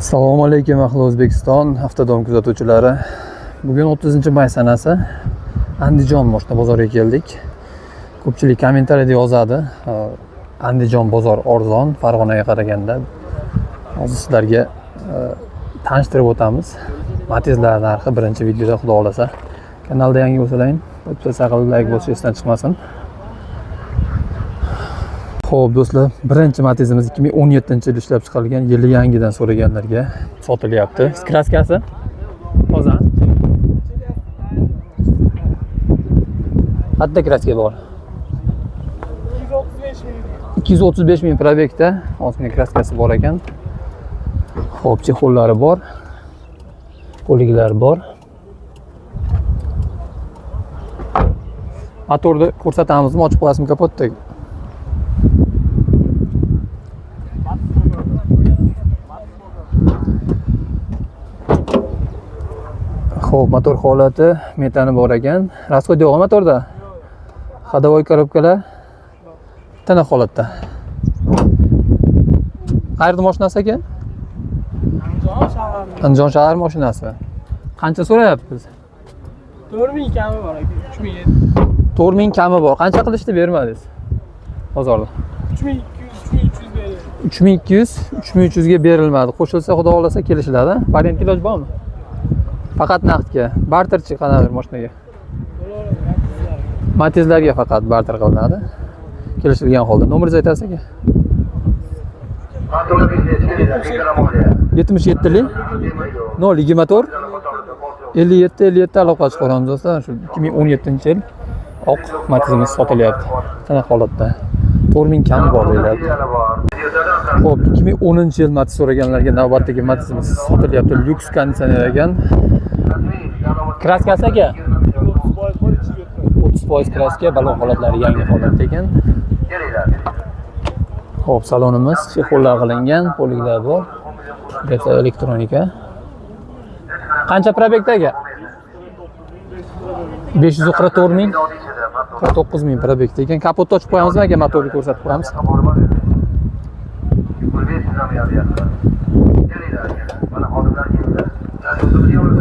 Assalomu alaykum ahli O'zbekiston avtodom kuzatuvchilari. Bugun 30-may sanasi Andijon moshina bozoriga keldik. Ko'pchilik kommentariyada yozadi, Andijon bozor arzon Farg'onaga qaraganda. Hozir sizlarga tanishtirib o'tamiz. Matizlar narxi birinchi videoda xudo xolasa. Kanalda yangi bo'lsalaring, podpisa qilib, like bosishni esdan chiqmasin. Xo'p do'stlar, birinchi Matizimiz 2017-yil ishlab chiqarilgan, yili yangidan so'raganlarga sotilyapti. Kraskasi toza. Qanday kraska bor? 235 ming probekda ozgina kraskasi bor ekan. Xo'p, chexollari bor. Qo'liklar bor. Motorni ko'rsatamizmi? Ochib qo'yasizmi kapotdagi? Xo'p, motor holati metani bor ekan. Rasxod yo'q motorda. Ходовой korobkalar tana holatda. Qayerda mashinasi ekan? Andijon shahar mashinasi. Qancha so'rayapsiz? 4000 kami bor aka. 3000. 4000 kami bor. Qancha qilishdi bermadingiz? Bozorda. 3200 3200 ga berilmadi. Qo'shilsa xudo xolasa kelishiladi. Variant iloj bormi? Faqat naqdga, barterchi qanaqa mashinaga? Matizlarga faqat barter qilinadi. Kelishilgan holda. Nomeringizni aytasiz aka? 77 li 02 motor 57 aloqa chiqaramiz do'stlar. Shu 2017-yil oq Matizimiz sotilyapti. Qanaqa holatda? 4000 kami bor deyiladi. Xo'p, 2010-yil Matiz so'raganlarga navbatdagi Matizimiz sotilyapti. Lyuks konditsioner ekan. Kraskasi aka? 30% kraska, balon holatlari yangi holatda ekan. Xo'p, salonimiz chexollar qilingan, poliklar bor. Beta elektronika. Qancha probekda aka? 544 ming. 49 ming probekda ekan. Kapotni ochib qo'yamizmi aka? Motorni ko'rsatib qo'yamiz.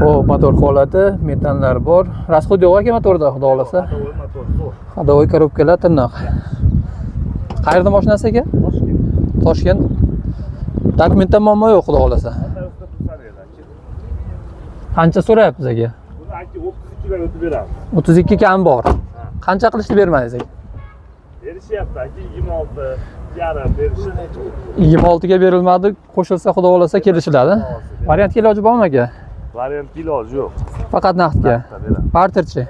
Xo'p, motor holati, metanlar bor. Rasxod yo'q aka motorda, xudo xolasa. Ходовой korobkalar tirnoq. Qayerda mashinasi aka? Toshkent. Dokumentda muammo yo'q, xudo xolasa. Qancha so'rayapsiz aka? 32 dan o'tib beramiz. 32 kam bor. Qancha qilishni bermadingiz aka? Berishyapti aka, 26 yarim berishi. 26 ga berilmadi, qo'shilsa xudo xolasa kelishiladi. Variantga iloji bormi aka? Variantga iloji yo'q. Faqat naqdga. Barterchi.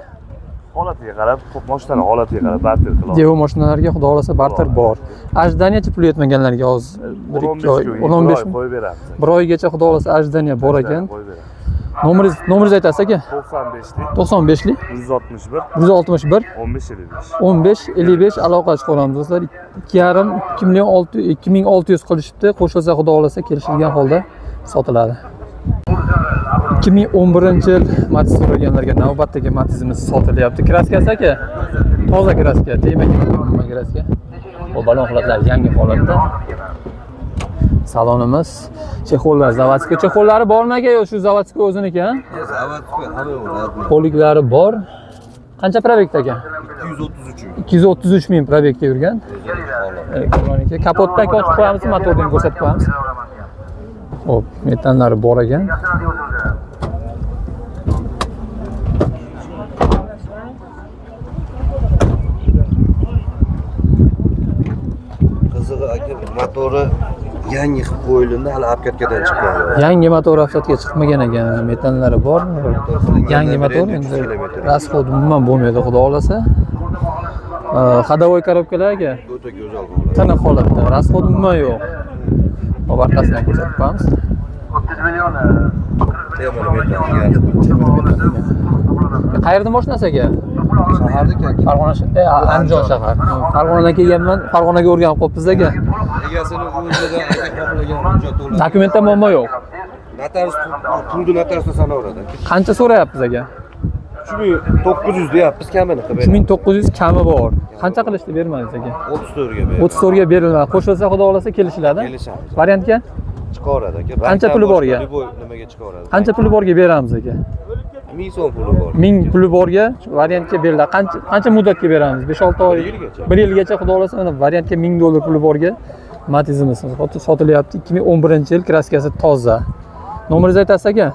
Holatiga qarab, mashinani holatiga qarab barter qilamiz. Devo mashinalarga xudo xolasa barter bor. Ajdaniyachi pul yetmaganlarga hozir 1-2 oy, 15 ming qo'yib beramiz. Bir oygacha xudo xolasa ajdaniya bor ekan. Nomeringizni aytasiz aka? 95 lik 161 161 15 55 aloqa chiqaramiz do'stlar. 2,5 2600 qilishibdi. Qo'shilsa xudo xolasa kelishilgan holda sotiladi. 2011-yil Matiz so'raganlarga navbatdagi Matizimiz sotilyapti. Kraskasi aka? Toza kraska, tegmagan kraska. Bu balon holatlari yangi holatda. Salonimiz chexollar, zavodskiy. Chexollari bormi aka yo shu zavodskiy o'ziniki, ha? Zavodskiy, hamma bor. Poliklari bor. Qancha probekda aka? 233. 233 ming probekda yurgan. Elektronika. Kapotdan ochib qo'yamiz, motorni ko'rsatib qo'yamiz. Xo'p, metanlari bor ekan. Qizig'i aka, motori yangi qilib qo'yildi, hali apkatkadan chiqqan. Yangi motor afsatga chiqmagan ekan, metanlari bor. Yangi motor endi rasxod umuman bo'lmaydi, xudo xolasa. Ходовой korobkalar aka? O'ta go'zal holat. Tana holatda, rasxod umuman yo'q. Hop, orqasidan ko'rsatib qo'yamiz. 30 million metan. Qayerda mashinasi aka? Shaharda aka. Farg'ona, Andijon shahar. Farg'onaga kelganman, Farg'onaga o'rganib qolibmiz aka. Egasini o'zidan aka xohlagan hujjat to'ladi. Dokumentda muammo yo'q. Notarius pulni notariusda sanaveradi. Qancha so'rayapsiz aka? 3900 deyapmiz, kamini qilib. 3900 kami bor. Qancha qilishdi bermadingiz aka? 34 ga ber. 34 ga beriladi. Qo'shilsa xudo xolasa kelishiladi. Kelishamiz. Variantga chiqaveradi aka. Qancha puli borga? Nimaga chiqaveradi? Qancha puli borga beramiz aka? 1000 so'm puli bor. 1000 puli borga variantga beriladi. Qancha muddatga beramiz? 5-6 oy. 1 yilgacha xudo xolasa mana variantga 1000 dollar puli borga Matizimiz sotilyapti. 2011-yil kraskasi toza. Nomeringizni aytasiz aka?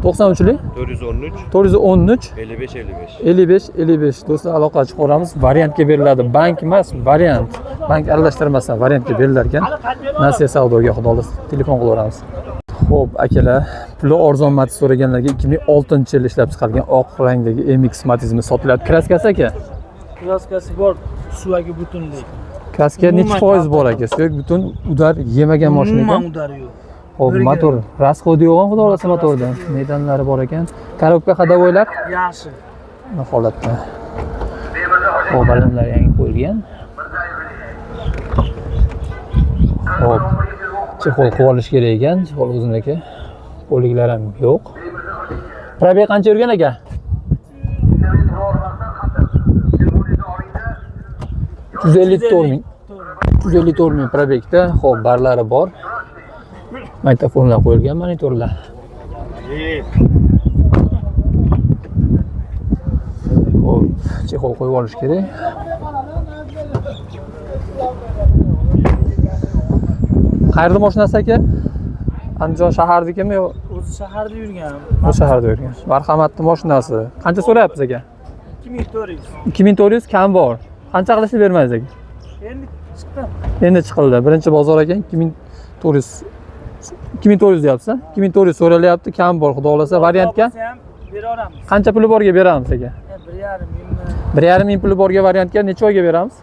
93 93lik 413 413 55 55. 55 55 do'stlar aloqa chiqaramiz. Variantga beriladi. Bank emas, variant. Bank aralashtirmasdan variantga berilar ekan. Nasiya savdoga xudo xolasa telefon qilaveramiz. Xo'p, akalar, puli arzon Matiz so'raganlarga 2006-yil ishlab chiqarilgan oq rangdagi MX Matizimiz sotilyapti. Kraskasi aka? Kraskasi bor, suvagi butunlik. Kraska necha foiz bor aka? Suyak butun udar yemagan mashina ekan. Umuman udari yo'q. Xo'p, motor rasxodi yo'q, xudo xolasa motorda. Metanlari bor ekan. Korobka hadavoylar Yaxshi. bu holatda. Xo'p, balonlar yangi qo'yilgan. Xo'p, chexol qilib olish kerak ekan, chexol o'ziniki. Poliklar ham yo'q. Probeg qancha yurgan aka? 154 ming. 154 ming probegda. Xo'p, barlari bor. Mikrofonlar qo'yilgan, monitorlar. Xo'p, chexol qo'yib olish kerak. Qayerda mashinasi aka? Andijon shahardikimi yo? O'zi shaharda yurgan. Bu shaharda yurgan. Marhamatli mashinasi. Qancha so'rayapsiz aka? 2400. 2400 kam bor. Qancha qilishni bermaysiz aka? Endi chiqdi. Endi chiqildi. Birinchi bozor ekan 2400. 2400 deyapsiz. 2400 so'ralyapti, kam bor, xudo xolasa variantga. ham beraveramiz. Qancha puli borga beramiz aka? 1,5 mingmi? 1,5 ming puli borga variantga necha oyga beramiz?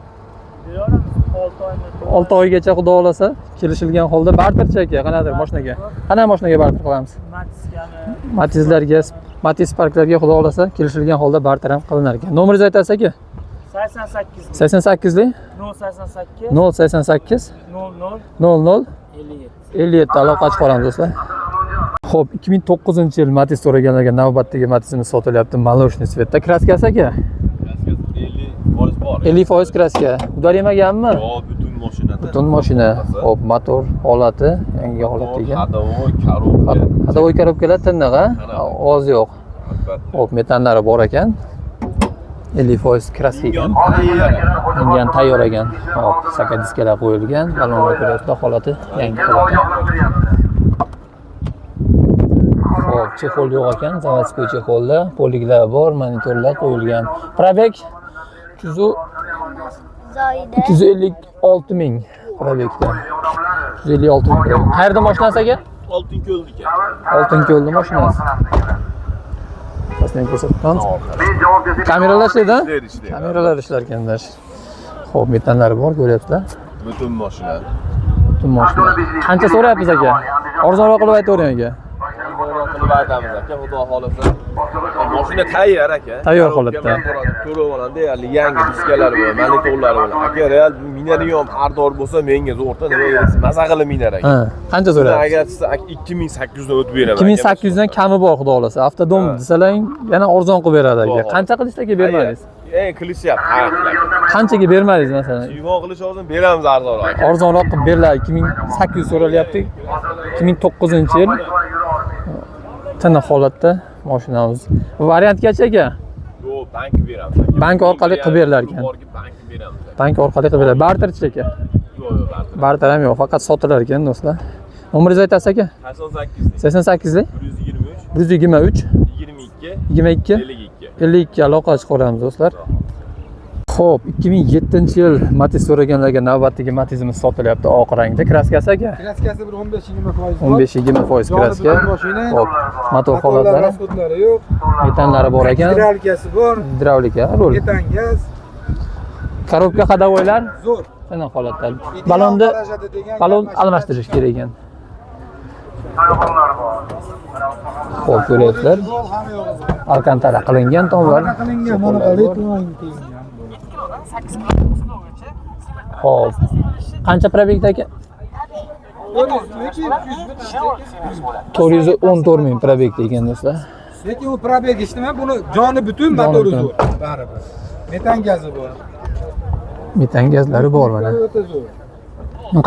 Beraveramiz. 6 oymi? 6 oygacha xudo xolasa kelishilgan holda barterchi aka, qanaqadir mashinaga. Qanaqa mashinaga barter qilamiz? Matizgami? Matizlarga, Matiz Sparklarga xudo xolasa kelishilgan holda barter ham qilinar ekan. Nomeringizni aytasiz aka? 88. 88lik 088 088 00 00 57. 57 aloqa chiqaramiz do'stlar. Xo'p, 2009-yil Matiz so'raganlarga navbatdagi Matizimiz sotilyapti. Maloshniy svetda. Kraskasi aka? Kraskasi 50% bor. 50% kraska. Udar yemaganmi? Yo'q, butun mashina. Butun mashina. Xo'p, motor holati yangi holatda ekan. Hadovoy, korobka. Hadovoy korobkalar tiniq, oz yo'q. Albatta. Xo'p, metanlari bor ekan. 50% kraska ekan. Mingan tayyor ekan. Hop, saka diskalar qo'yilgan. Balonlar ko'ryapsizlar, holati yangi holatda. Hop, chexol yo'q ekan, zavodskiy chexolda, poliklar bor, monitorlar qo'yilgan. Probeg 256 ming probegda. 256 ming. Qayerda mashinasi aka? Oltinko'ldik. Oltinko'lda mashinasi. Pastdan ko'rsatgan. Kameralar ishlaydi? Kameralar ishlar ekanlar. Xo'p, metanlari bor, ko'ryapsizlar. Butun mashina. Butun mashina. Qancha so'rayapsiz aka? Arzonroq qilib aytavering aka. Qilib aytamiz aka, xudo xolasa. Mashina tayyor aka. Tayyor holatda. To'lov olanda deyarli yangi diskalari bor, monitorlari bor. Aka real minadigan xaridor bo'lsa menga zo'rta nima berasiz? Maza qilib minar aka. Ha, qancha so'rayapsiz? Agar siz 2800 dan o'tib beraman. 2800 dan kami bor xudo xolasa. Avtodom desalang yana arzon qilib beradi aka. Qancha qilishda aka bermadingiz? Qilishyapti, qaranglar. Qanchaga bermadingiz masalan? Yumon qilish hozir beramiz arzonroq aka. Arzonroq qilib beriladi. 2800 so'ralyapti. 2009-yil tiniq holatda mashinamiz. Variantgacha aka? Yo'q, bank beramiz aka. Bank orqali qilib berilar ekan. Bank beramiz. Bank orqali qilib beriladi. Barterchi aka? Yo'q, Barter ham yo'q, faqat sotilar ekan do'stlar. Nomeringizni aytasiz aka? 88lik 123 123 22 22 52. 52 aloqa chiqaramiz do'stlar. Xo'p, 2007-yil Matiz so'raganlarga navbatdagi Matizimiz sotilyapti oq rangda. Kraskasi aka? Kraskasi bir 15-20% bor. 15-20% kraska. Mashina. Xo'p, motor holatlari, rasxodlari yo'q. metanlari bor ekan. Gidravlikasi bor. Gidravlika, rul. Metan gaz. Korobka hadavoylar Zo'r. tiniq holatda. Balonni balon almashtirish kerak ekan. Xo'p, ko'ryapsizlar. Hamma yo'q. Alkantara qilingan tomlar. Qilingan mana qilingan. Xo'p. Qancha probegda aka? 414 ming probegda ekan do'stlar. Lekin u probeg ishlama, buni joni butun motori zo'r. Baribir. Metan gazi bor. Metan gazlari bor mana. O'ta zo'r.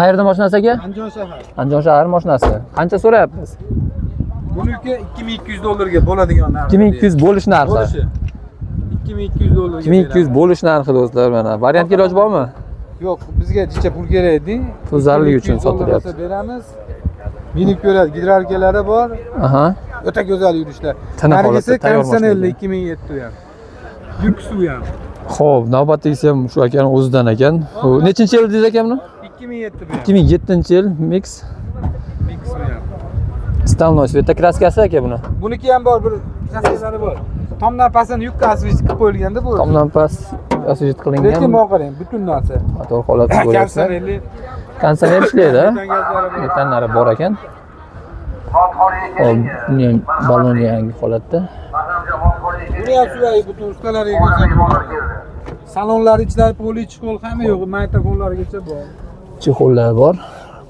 Qayerda mashinasi aka? Andijon shahar. Andijon shahar mashinasi. Qancha so'rayapsiz? Buniki $2200 bo'ladigan narxi. 2200 bo'lish narxi. Bo'lishi. $2200. 2200 bo'lish narxi do'stlar mana. Variantga iloj bormi? Yo'q, bizga jicha pul kerak edi. Pul zararlik uchun sotilyapti. Beramiz. Minib ko'radi, gidrolkalari bor. Aha. O'ta go'zal yurishlar. Tana holatda tayyor konditsionerli mashina. 2007 ham. Lyuks u ham. Xo'p, navbatdagisi ham shu akani o'zidan ekan. Bu nechinchi yil dedingiz aka buni? 2007 bu ham. 2007-yil Mix Mix bu ham. Stalnoy sveta kraskasi aka buni. Buniki ham bor, bir kassalari bor. Tomdan pastini yukka asvich qilib qo'yilganda bu. Tomdan past asvejit qilingan. Lekin bu qarang, butun narsa. Motor holati bo'lyapti. Konditsionerli. Kondisioner ishlaydi. Metanlari bor. Metanlari bor ekan. Hop, buni ham balon yangi holatda. Buni ham shulay butun ustalariga ko'rsatib. Salonlar ichlari poli chexol hamma yo'q, maytafonlargacha bor. Chexollar bor,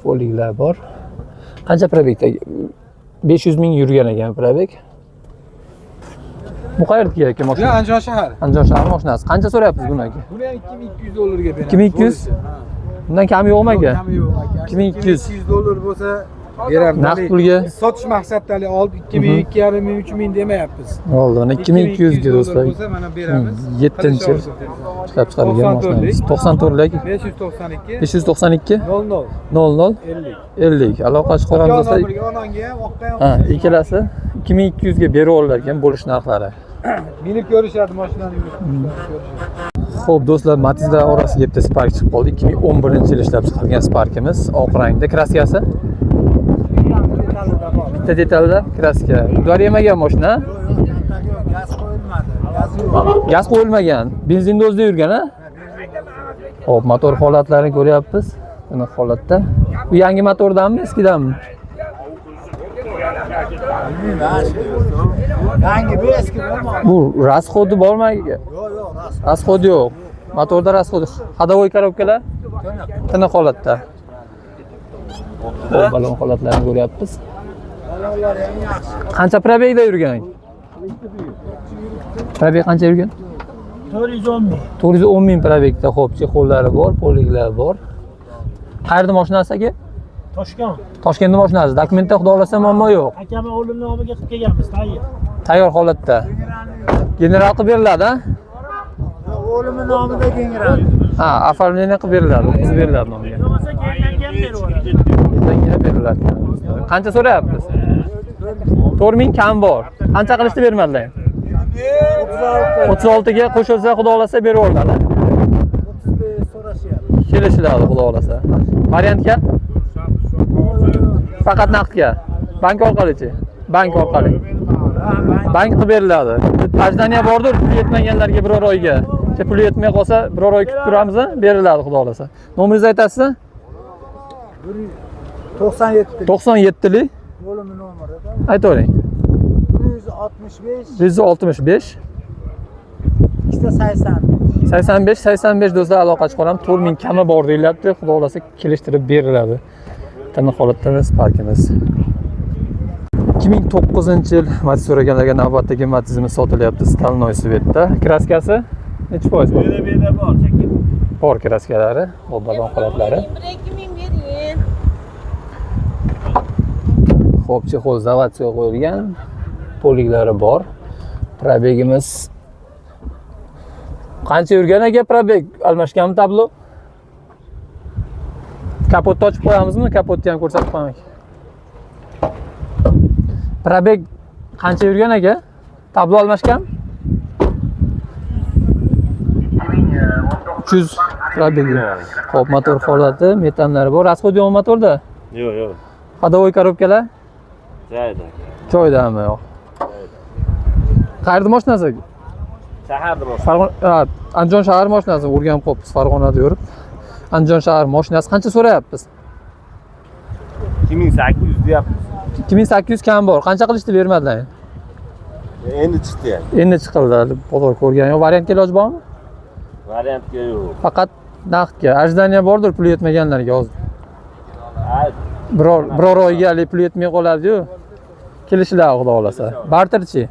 poliklar bor. Qancha probekda? 500 ming yurgan ekan probek. Bu qayerdagi aka Bu mashina? Andijon shahar. Andijon shahar mashinasi. Qancha so'rayapsiz buni aka? Buni ham $2200 ga beramiz. 2200? Bundan kami yo'qmi aka? Kami yo'q aka. 2200. $2200 bo'lsa beramiz. Naqd pulga sotish maqsadida olib 2000, 2500, 3000 demayapmiz. oldi. 2200 ga do'stlar. bo'lsa mana beramiz. 7-yil ishlab chiqarilgan mashinamiz. 94lik 592 592 00 00 50. 50. Aloqa chiqaramiz do'stlar. Ononga ham, oqqa ham. Ha, ikkalasi 2200 ga berib olarkan bo'lish narxlari. Minib ko'rishadi mashinani yurishadi. Xo'p do'stlar, Matizlar orasiga bitta Spark chiqib qoldi. 2011-yil ishlab chiqarilgan Sparkimiz, oq rangda, kraskasi. Bitta detalda kraska. Udar yemagan mashina. Gaz qo'yilmadi. Gaz qo'yilmagan. Benzin dozda yurgan, ha? Xo'p, motor holatlarini ko'ryapmiz. Buni holatda. Bu yangi motordanmi, eskidanmi? Yangi bu eski bo'lmadi. Bu rasxodi bormi? Yo'q, Rasxod yo'q. Motorda rasxod. Hadovoy korobkalar tiniq holatda. Xo'p, balon holatlarini ko'ryapmiz. Balonlar ham yaxshi. Qancha probegda yurgan? Probeg qancha yurgan? 410 ming. 410 ming probegda. Xo'p, chexollari bor, poliklar bor. Qayerda mashinasi aka? Toshkent. Toshkentda mashinasi. Dokumentda xudo xolasa muammo yo'q. Akam o'g'lim nomiga qilib kelganmiz, tayyor. Tayyor holatda. General qilib beriladi, ha? O'g'limning nomida general. Ha, оформление qilib beriladi, o'tkazib beriladi nomiga. Bo'lmasa keyin beraveradi. Keyin beriladi. Qancha so'rayapsiz? 4000 kam bor. Qancha qilishni bermadilar? 36 ga qo'shilsa, xudo xolasa beraveradi. 35 so'rashyapti. Kelishiladi, xudo xolasa. Variantga? Faqat naqdga. Bank orqali-chi? Bank orqali. Bank qilib beriladi. Ajdaniya bordir, pul yetmaganlarga biror oyga. Pul yetmay qolsa, biror oy kutib turamiz, beriladi, xudo xolasa. Nomeringizni aytasiz? 97. 97lik. O'g'limning nomeri. Aytavering. 165 165 280. 85 do'stlar, aloqa chiqaram. 4000 kami bor deyilyapti. Xudo xolasa kelishtirib beriladi. Tiniq holatda Sparkimiz. 2009-yil Matiz so'raganlarga navbatdagi Matizimiz sotilyapti. Stalnoy svetda. Kraskasi necha foiz bor? Beda bor, chakka. Bor kraskalari, bu balon holatlari. Xo'p, chexol zavodiga qo'yilgan. Poliklari bor. Probegimiz qancha yurgan aka probeg? Almashganmi tablo? Kapotni ochib qo'yamizmi? Kapotni ham ko'rsatib qo'ymak. Probeg qancha yurgan aka? Tablo almashgan? 300 probeg. Xo'p, motor holati, metanlari bor. Rasxod yo'q motorda? Yo'q, yo'q. Hadovoy korobkalar? Joyida. Joydami yo'q? Qayerda mashinasi? Shaharda bor. Farg'ona, Andijon shahar mashinasi o'rganib qolibmiz, Farg'onada yurib. Andijon shahar mashinasi qancha so'rayapmiz? 2800 deyapmiz. 2800 kam bor. Qancha qilishdi bermadilar? Endi chiqdi yani. Endi chiqildi. Bozor ko'rgan yo'q. Variantga iloj bormi? Variantga yo'q. Faqat naqdga. Ajdaniya bordir, pul yetmaganlarga hozir. Biror oyga pul yetmay qoladi-yu. Kelishlar xudo xolasa. Barterchi?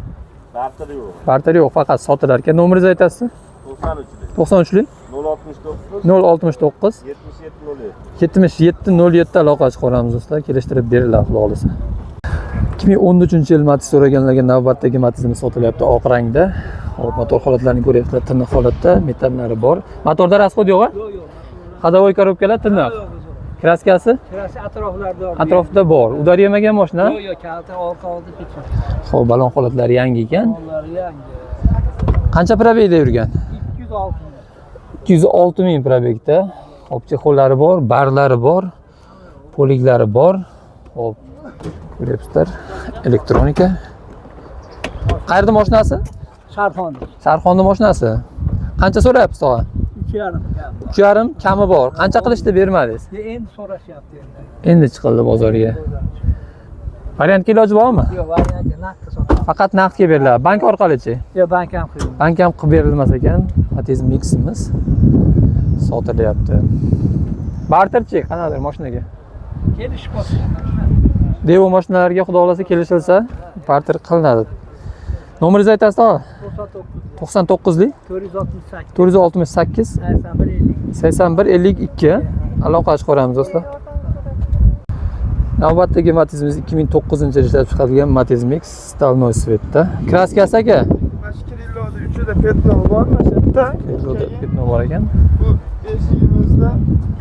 Barter yo'q. Barter yo'q, faqat sotilar ekan. Nomeringizni aytasiz? 93lik. 93lik 069 069 77 07. 77 aloqa chiqaramiz do'stlar. Kelishtirib beriladi xudo xolasa. 2013-yil Matiz so'raganlarga navbatdagi Matizimiz sotilyapti oq rangda. Hop, motor holatlarini ko'ryapsizlar, tiniq holatda, metallari bor. Motorda rasxod yo'q-a? Yo'q, yo'q. Hadovoy korobkalar tiniq. Kraskasi Kirasi atroflarda bor. atrofida bor. Udar yemagan mashina. Yo'q, yo'q, kalta orqa oldi ketgan. Xo'p, balon holatlari yangi ekan. Onlar yangi. Qancha probegda yurgan? 206. 206 ming probegda. Hop, chexollari bor, barlari bor, poliklari bor. Hop, ko'ryapsizlar, elektronika. Qayerda mashinasi? Sharxon. Sarxonda mashinasi. Qancha so'rayapsiz tog'a? 2,5. 3,5 kami bor. Qancha qilishdi bermadingiz? Endi so'rashyapti endi. Endi chiqildi bozorga. Variantga iloji bormi? Yo'q, variantga naqd sotamiz. Faqat naqdga beriladi. Bank orqalichi? Yo'q, bank ham qilamiz. Bank ham qilib berilmas ekan. Matiz Mix'imiz sotilyapti. Barterchi qanadir mashinaga. Kelish bo'lsin. Devo mashinalarga xudo xolasa kelishilsa, barter qilinadi. Nomeringizni aytasiz tog'a? 99 99lik 468 468 81 50. 81 52 aloqa chiqaramiz do'stlar. Navbatdagi Matizimiz 2009-yil ishlab chiqarilgan Matiz Mix Staloy Svetda. Kraskasi aka? Mashkirilodi uchida petno bormi shu yerda? Ketma bor ekan. Bu eshigimizda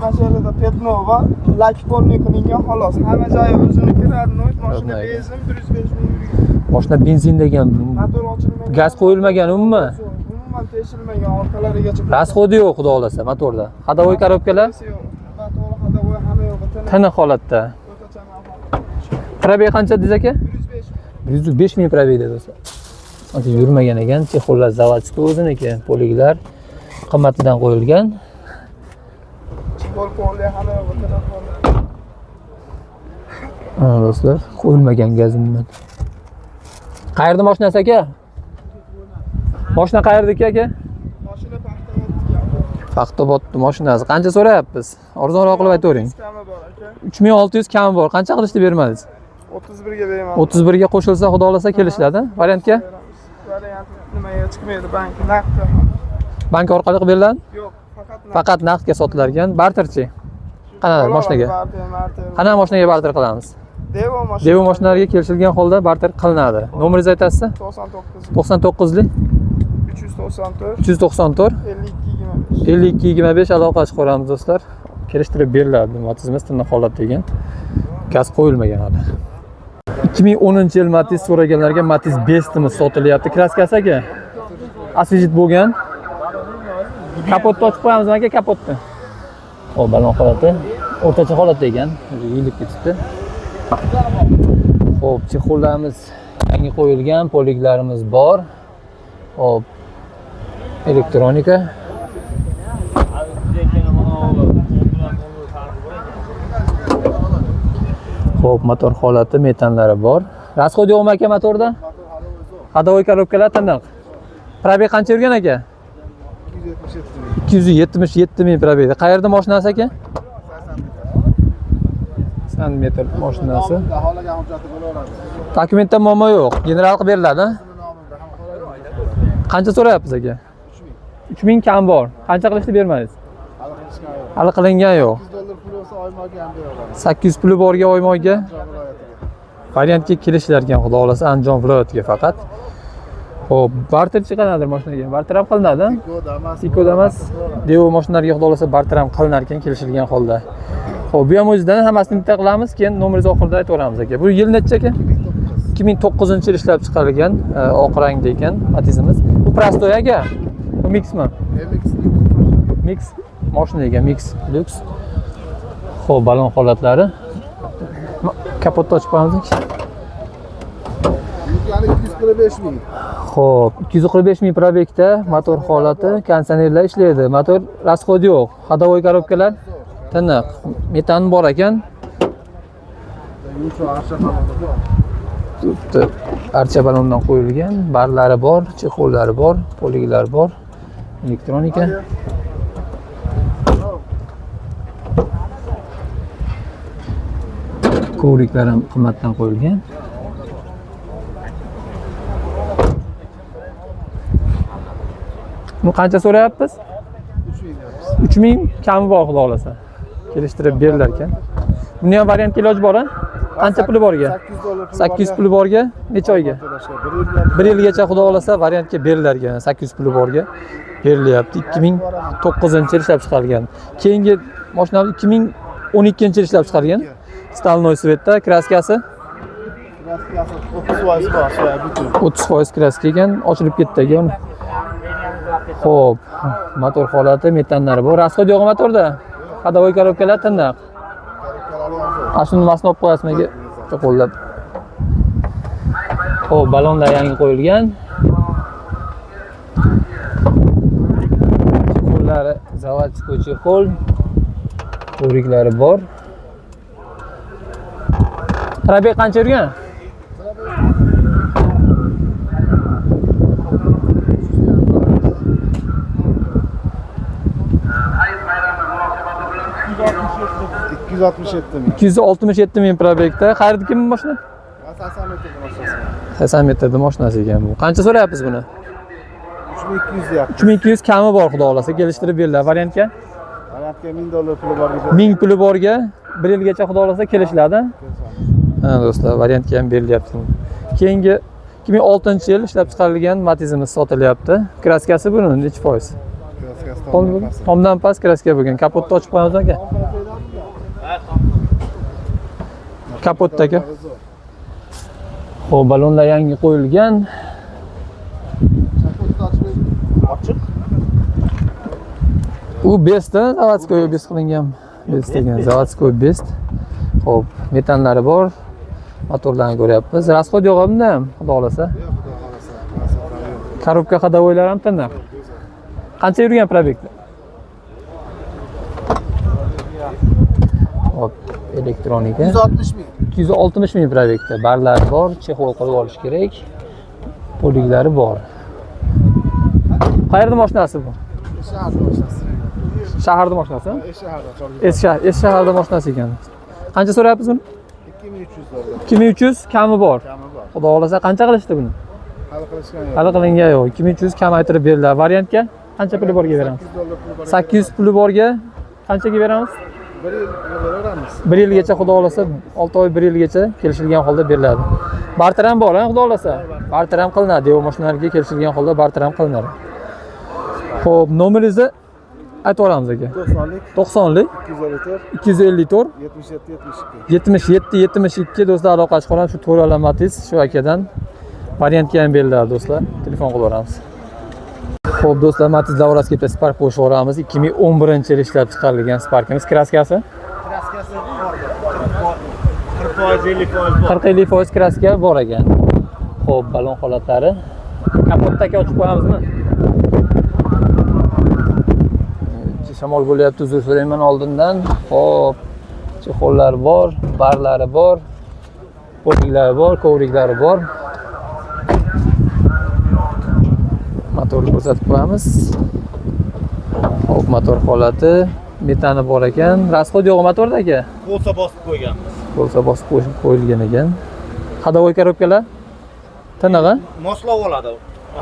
mashalada petno bor. Lakpolni qilingan xolos. Hamma joyi o'ziniki radnoy mashina benzin 105 ming yurgan. Mashina benzindagan. Motor ochilmagan. Gaz qo'yilmagan umuman. Umuman teshilmagan orqalarigacha. Rasxodi yo'q xudo xolasa motorda. Hadovoy korobkalar Motor hadovoy hamma yo'q. tiniq holatda. Probeg qancha dedingiz aka? 105 ming probegda do'stlar. Ancha yurmagan ekan, chexollar zavodskiy o'ziniki, poliglar qimmatidan qo'yilgan. Bolponli hamma yo'q. Mana do'stlar, qo'yilmagan gaz umuman. Qayerda mashinasi aka? Mashina qayerdaki aka? Mashina Paxtobodda mashinasi. Qancha so'rayapsiz? Arzonroq qilib aytavering. kami bor aka. 3600 kami bor. Qancha qilishni bermadingiz? 31 ga beraman. 31 ga qo'shilsa, xudo xolasa kelishiladi. Variantga? Variant nimaga chiqmaydi bank naqd. Bank orqali qilib beriladi? Yo'q, faqat naqd. Faqat naqdga sotilar ekan. Barterchi. Qanaqa mashinaga? Qanaqa mashinaga barter qilamiz? Devo mashina. Devo mashinalariga kelishilgan holda barter qilinadi. Nomeringizni aytasiz? 99 99lik 394 394 52 25. 52 25 aloqa chiqaramiz do'stlar. Kelishtirib beriladi. Matizimiz tiniq holatda ekan. Gaz qo'yilmagan hali. 2010-yil Matiz so'raganlarga Matiz Bestimiz sotilyapti. Kraskasi aka? Asvejit bo'lgan. Kapotni ochib qo'yamizmi aka, kapotni? O, balon holati o'rtacha holatda ekan. Yilib ketibdi. Xo'p, chexollarimiz yangi qo'yilgan, poliglarimiz bor. Hop. Elektronika. Xo'p, motor holati, metanlari bor. Rasxod yo'qmi aka motorda? Hadovoy korobkalar tiniq. Probeg qancha yurgan aka? 277 ming probegda. Qayerda mashinasi aka? Metr mashinasi. Dokumentda muammo yo'q. General qilib beriladi. Qancha so'rayapsiz aka? 3000 kam bor. Qancha qilishni bermadingiz? Hali qilingan yo'q. $800 puli borga oymoyga. Variantga kelishlar ekan, xudo xolasa Andijon viloyatiga faqat. Xo'p, barter chiqanadir mashinaga. Barter ham qilinadi. Tikoda emas. Devo mashinalariga xudo xolasa barter ham qilinar ekan kelishilgan holda. Xo'p, bu ham o'zidan hammasini bitta qilamiz, keyin nomeringizni oxirida aytaveramiz aka. Bu yil necha aka? 2009-yil ishlab chiqarilgan oq rangda ekan Matizimiz. Bu prostoy aka. Bu Mixmi? Mix mashinaga Mix Lux. Xo'p, balon holatlari. Kapotni ochib qo'yamiz. Yurgani 245 ming. Xo'p, 245 ming probegda, motor holati, konditsionerlar ishlaydi. Motor rasxodi yo'q. Hadovoy korobkalar tiniq. Metan bor ekan. Archa balondan qo'yilgan, barlari bor, chexollari bor, poliglari bor, elektronika. Kovliklar ham qimmatdan qo'yilgan. Bu qancha so'rayapsiz? 3000 kami bor xudo xolasa. Kelishtirib berilar ekan. Buni ham variantga iloji bor a? Qancha puli borga? $8 800 puli borga, necha oyga? 1 yilgacha xudo xolasa variantga berilar ekan. 800 puli borga berilyapti. 2009-yil ishlab chiqarilgan. Keyingi mashinamiz 2012-yil ishlab chiqarilgan. Stalonoy svetda, kraskasi 30% bor, shoya butun. 30% kraska ekan, ochilib ketdi ekan. Xo'p, motor holati, metanlari bor. Rasxod yo'q motorda. Hadovoy korobkalar tindaq. Ashuni nimasini olib qo'yasizmi? Qo'llab. Xo'p, balonlar yangi qo'yilgan. Qo'llari zavodskiy chexol. Ko'riklari bor. Probeg qancha yurgan? $267 267 ming probegda. Xarid kim mashina? 80 metrda mashinasi. 80 metrda mashinasi ekan bu. Qancha so'rayapsiz buni? 3200 deyapti. 3200 kami bor xudo xolasa, kelishtirib beriladi variantga. Variantga $1000 puli bor. 1000 puli borga 1 yilgacha xudo xolasa kelishiladi. Ha do'stlar, variantga ham berilyapti. Keyingi 2006-yil ishlab chiqarilgan Matizimiz sotilyapti. Kraskasi buni necha foiz? Tomdan past kraska bo'lgan. Kapotni ochib qo'yamiz aka. Kapotdagi. Xo'p, balonlar yangi qo'yilgan. Ochiq. U bestda zavodskoy best qilingan. Best degan zavodskoy best. Xo'p, metanlari bor. Motorlarni ko'ryapmiz. Rasxod yo'q bunda ham, xudo xolasa. Korobka hadovoylar ham tindaq. Qancha yurgan probegda? Hop, elektronika. 160 ming. 260 ming probegda. Barlari bor, chexol qo'yib olish kerak. Poliklari bor. Qayerda mashinasi bu? Shaharda mashinasi. Shaharda mashinasi? Shaharda. Es shaharda mashinasi ekan. Qancha so'rayapsiz buni? $2300. 2300 kami bor. Kami bor. Xudo xolasa qancha qilishdi buni? Hali qilishgan yo'q. Hali qilingan yo'q. 2300 kam aytirib beriladi. Variantga qancha puli borga beramiz? $800 puli bor. 800 puli borga qanchaga beramiz? 1 yil beraveramiz. 1 yilgacha xudo xolasa 6 oy 1 yilgacha kelishilgan holda beriladi. Barter ham bor, xudo xolasa. Barter ham qilinadi. Devo mashinalarga kelishilgan holda barter ham qilinadi. Xo'p, nomeringizni aytib olamiz aka. 90lik 90lik 254 254 77 72. 77 72 do'stlar aloqa chiqaramiz. Shu to'la alamatingiz shu akadan variantga ham beriladi do'stlar. Telefon qilib olamiz. Xo'p do'stlar, Matiz Lavraskepa Spark qo'shib yuboramiz. 2011-yil ishlab chiqarilgan Sparkimiz. Kraskasi? Kraskasi bor. 40-50% kraska bor ekan. Xo'p, balon holatlari. Kapotdagi ochib qo'yamizmi? Shamol bo'lyapti, uzr so'rayman oldindan. Xo'p, chexollar bor, barlari bor, poliklari bor, kovriklari bor. Motorni ko'rsatib qo'yamiz. Xo'p, motor holati, metani bor ekan. Rasxod yo'q motorda aka? Bo'lsa bosib qo'yganmiz. Bo'lsa bosib qo'yilgan ekan. Hadovoy korobkalar? Tinig'i? Moslab oladi.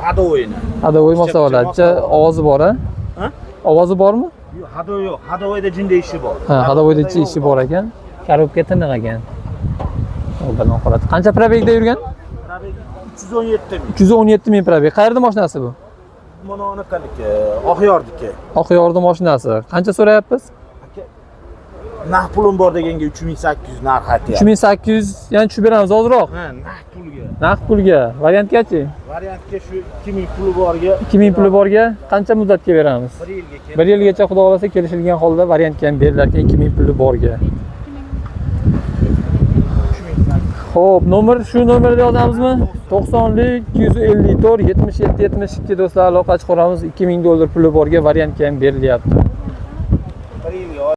Hadovoyini. Hadovoy moslab oladi. Ovozi bor a? Ha? Ovozi bormi? Yo'q, hadovoy yo'q. Hadovoyda jinda ishi bor. Ha, hadovoyda ishi bor ekan. Korobka tiniq ekan. Balon holati. Qancha probegda yurgan? 317 ming. 317 ming probeg. Qayerda mashinasi bu? Mana anaqaniki, Oqyordiki. Oqyorda mashinasi. Qancha so'rayapsiz? Naq pulim bor deganga 3800 narx aytyapti. 3800, ya'ni tushib beramiz ozroq. Ha, naq pulga. Naqd pulga. Variantgachi? Variantga shu 2000 puli borga 2000 puli borga qancha muddatga beramiz? 1 yilga 1 yilgacha xudo xolasa kelishilgan holda variantga ham berilar ekan 2000 puli borga. Xo'p, nomer shu nomerda yozamizmi? 90lik 254 77 72 do'stlar aloqa chiqaramiz. $2000 puli borga variantga ham berilyapti.